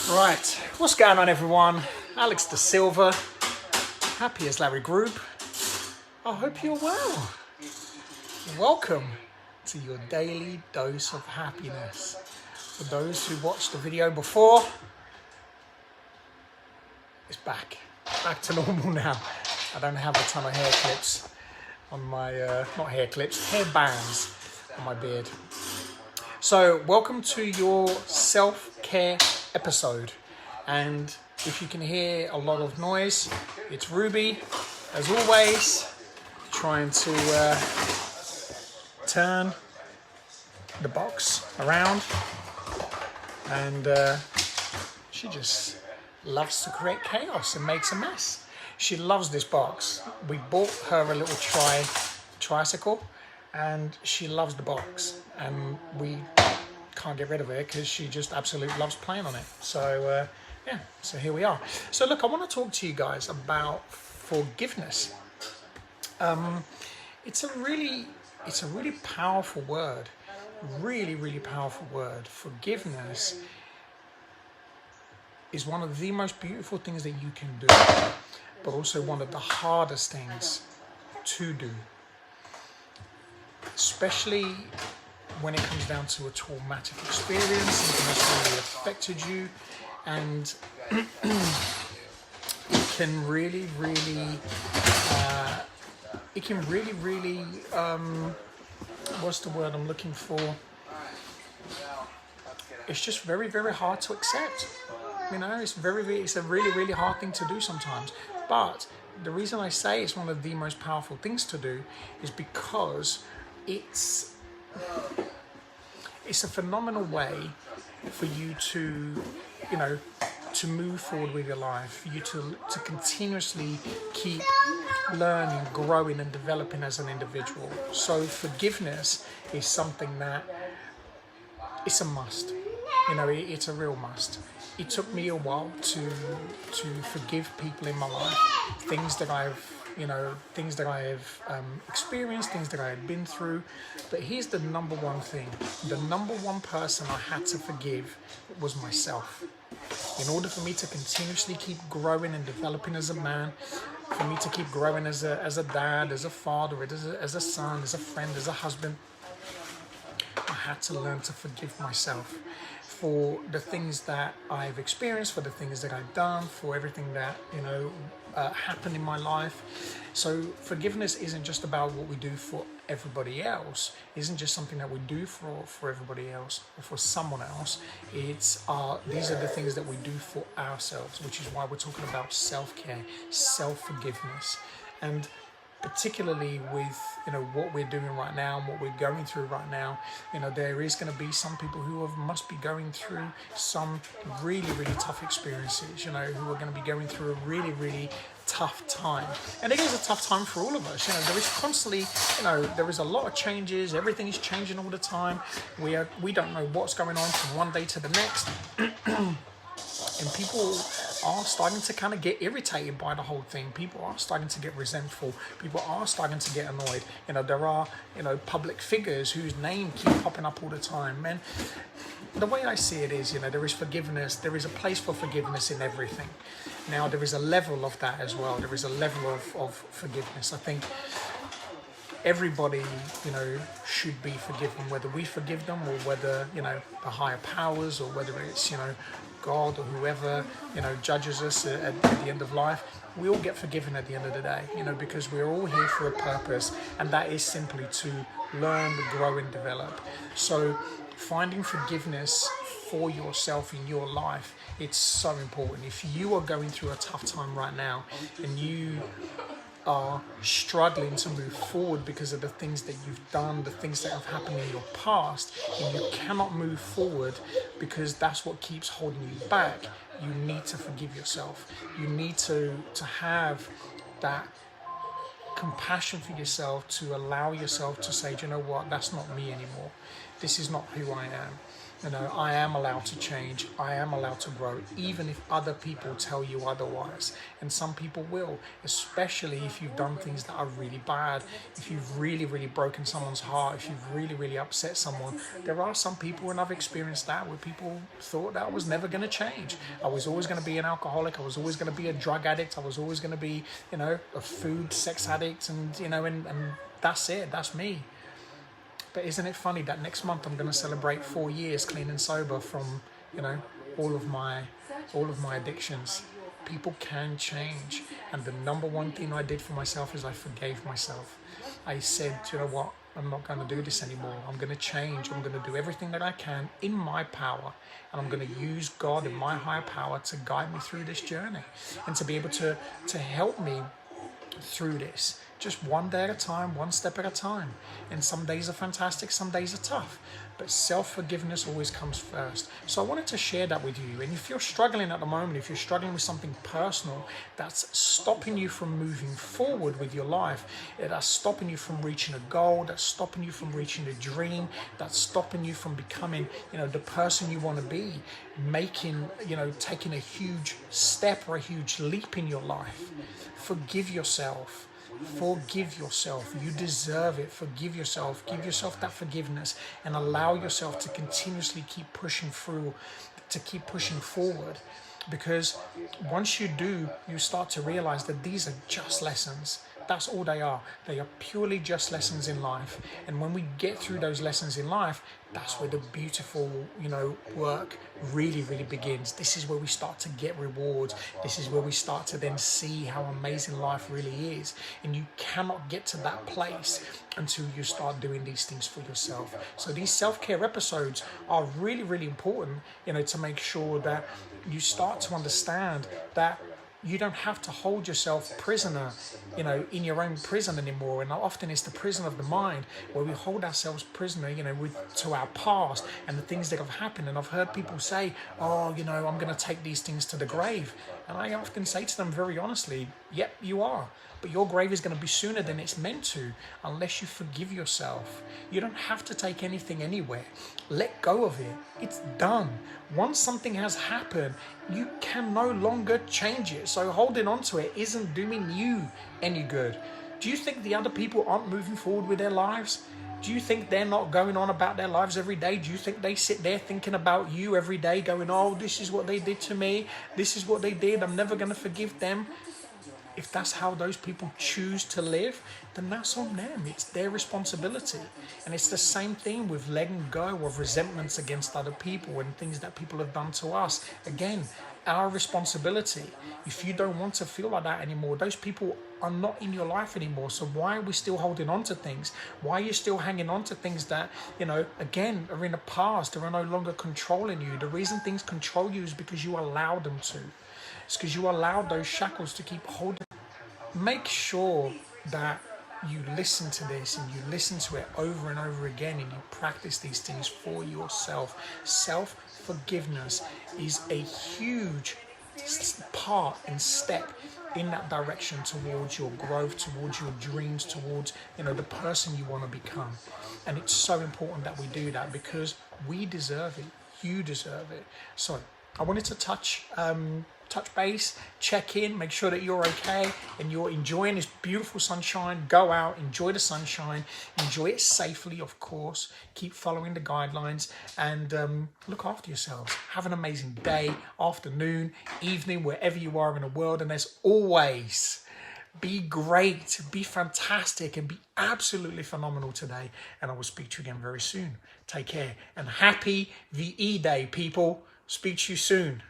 Right, what's going on everyone? Alex Da Silva, happy as Larry Group. I hope you're well. Welcome to your daily dose of happiness. For those who watched the video before, it's back to normal now. I don't have a ton of hair clips on my, not hair clips, hair bands on my beard. So welcome to your self-care episode, and if you can hear a lot of noise, it's Ruby as always trying to turn the box around, and she just loves to create chaos and makes a mess. She loves this box. We bought her a little tricycle and she loves the box, and we can't get rid of it because she just absolutely loves playing on it. So yeah, so here we are. So look, I want to talk to you guys about forgiveness. It's a really powerful word, really powerful word. Forgiveness is one of the most beautiful things that you can do, but also one of the hardest things to do, especially when it comes down to a traumatic experience, something that's really affected you, and it can really, what's the word I'm looking for? It's just very hard to accept. You know, it's a really hard thing to do sometimes. But the reason I say it's one of the most powerful things to do is because it's a phenomenal way for you to, you know, to move forward with your life, for you to continuously keep learning, growing and developing as an individual. So forgiveness is something that it's a must. You know, it's a real must. It took me a while to forgive people in my life, things that I've experienced, things that I had been through. But here's the number one thing. The number one person I had to forgive was myself. In order for me to continuously keep growing and developing as a man, for me to keep growing as a dad, as a father, as a son, as a friend, as a husband, I had to learn to forgive myself for the things that I've experienced, for the things that I've done, for everything that, you know, happened in my life. So forgiveness isn't just about what we do for everybody else. It isn't just something that we do for everybody else or for someone else. It's these are the things that we do for ourselves, which is why we're talking about self-care, self-forgiveness. And particularly with, you know, what we're doing right now and what we're going through right now, you know, there is going to be some people who must be going through some really tough experiences, you know, who are going to be going through a really tough time. And it is a tough time for all of us. You know, there is constantly, you know, there is a lot of changes. Everything is changing all the time. We don't know what's going on from one day to the next. And people are starting to kind of get irritated by the whole thing. People are starting to get resentful. People are starting to get annoyed. You know, there are, you know, public figures whose name keep popping up all the time. And the way I see it is, you know, there is forgiveness. There is a place for forgiveness in everything. Now, there is a level of that as well. There is a level of forgiveness. I think everybody, you know, should be forgiven, whether we forgive them or whether, you know, the higher powers, or whether it's, you know, God or whoever, you know, judges us at the end of life. We all get forgiven at the end of the day, you know, because we're all here for a purpose, and that is simply to learn, grow and develop. So finding forgiveness for yourself in your life, it's so important. If you are going through a tough time right now and you are struggling to move forward because of the things that you've done, the things that have happened in your past, and you cannot move forward because that's what keeps holding you back, you need to forgive yourself. You need to have that compassion for yourself, to allow yourself to say, do you know what, that's not me anymore. This is not who I am. You know, I am allowed to change. I am allowed to grow, even if other people tell you otherwise. And some people will, especially if you've done things that are really bad, if you've really, really broken someone's heart, if you've really, really upset someone. There are some people, and I've experienced that, where people thought that I was never going to change. I was always going to be an alcoholic. I was always going to be a drug addict. I was always going to be, you know, a food, sex addict, and, you know, and that's it. That's me. But isn't it funny that next month I'm going to celebrate 4 years clean and sober from, you know, all of my addictions. People can change. And the number one thing I did for myself is I forgave myself. I said, you know what, I'm not going to do this anymore. I'm going to change. I'm going to do everything that I can in my power. And I'm going to use God and my higher power to guide me through this journey and to be able to help me through this. Just one day at a time, one step at a time. And some days are fantastic, some days are tough. But self-forgiveness always comes first. So I wanted to share that with you. And if you're struggling at the moment, if you're struggling with something personal that's stopping you from moving forward with your life, that's stopping you from reaching a goal, that's stopping you from reaching a dream, that's stopping you from becoming, you know, the person you want to be, making, you know, taking a huge step or a huge leap in your life, forgive yourself. Forgive yourself. You deserve it. Forgive yourself. Give yourself that forgiveness and allow yourself to continuously keep pushing through, to keep pushing forward. Because once you do, you start to realize that these are just lessons. That's all they are. They are purely just lessons in life. And when we get through those lessons in life, that's where the beautiful, you know, work really, really begins. This is where we start to get rewards. This is where we start to then see how amazing life really is. And you cannot get to that place until you start doing these things for yourself. So these self-care episodes are really, really important, you know, to make sure that you start to understand that you don't have to hold yourself prisoner, you know, in your own prison anymore. And often it's the prison of the mind where we hold ourselves prisoner, you know, to our past and the things that have happened. And I've heard people say, oh, you know, I'm going to take these things to the grave. And I often say to them very honestly, yep, you are. But your grave is going to be sooner than it's meant to unless you forgive yourself. You don't have to take anything anywhere. Let go of it. It's done. Once something has happened, you can no longer change it. So holding on to it isn't doing you any good. Do you think the other people aren't moving forward with their lives? Do you think they're not going on about their lives every day? Do you think they sit there thinking about you every day going, oh, this is what they did to me. This is what they did. I'm never going to forgive them. If that's how those people choose to live, then that's on them. It's their responsibility. And it's the same thing with letting go of resentments against other people and things that people have done to us. Again, our responsibility. If you don't want to feel like that anymore, those people are not in your life anymore. So why are we still holding on to things? Why are you still hanging on to things that, you know, again, are in the past, are no longer controlling you? The reason things control you is because you allow them to. It's because you allow those shackles to keep holding. Make sure that you listen to this and you listen to it over and over again and you practice these things for yourself. Self-forgiveness is a huge part and step in that direction towards your growth, towards your dreams, towards, you know, the person you want to become. And it's so important that we do that because we deserve it. You deserve it. So I wanted to touch base, check in, make sure that you're okay and you're enjoying this beautiful sunshine. Go out, enjoy the sunshine, enjoy it safely, of course. Keep following the guidelines and look after yourselves. Have an amazing day, afternoon, evening, wherever you are in the world. And as always, be great, be fantastic, and be absolutely phenomenal today. And I will speak to you again very soon. Take care and happy VE Day, people. Speak to you soon.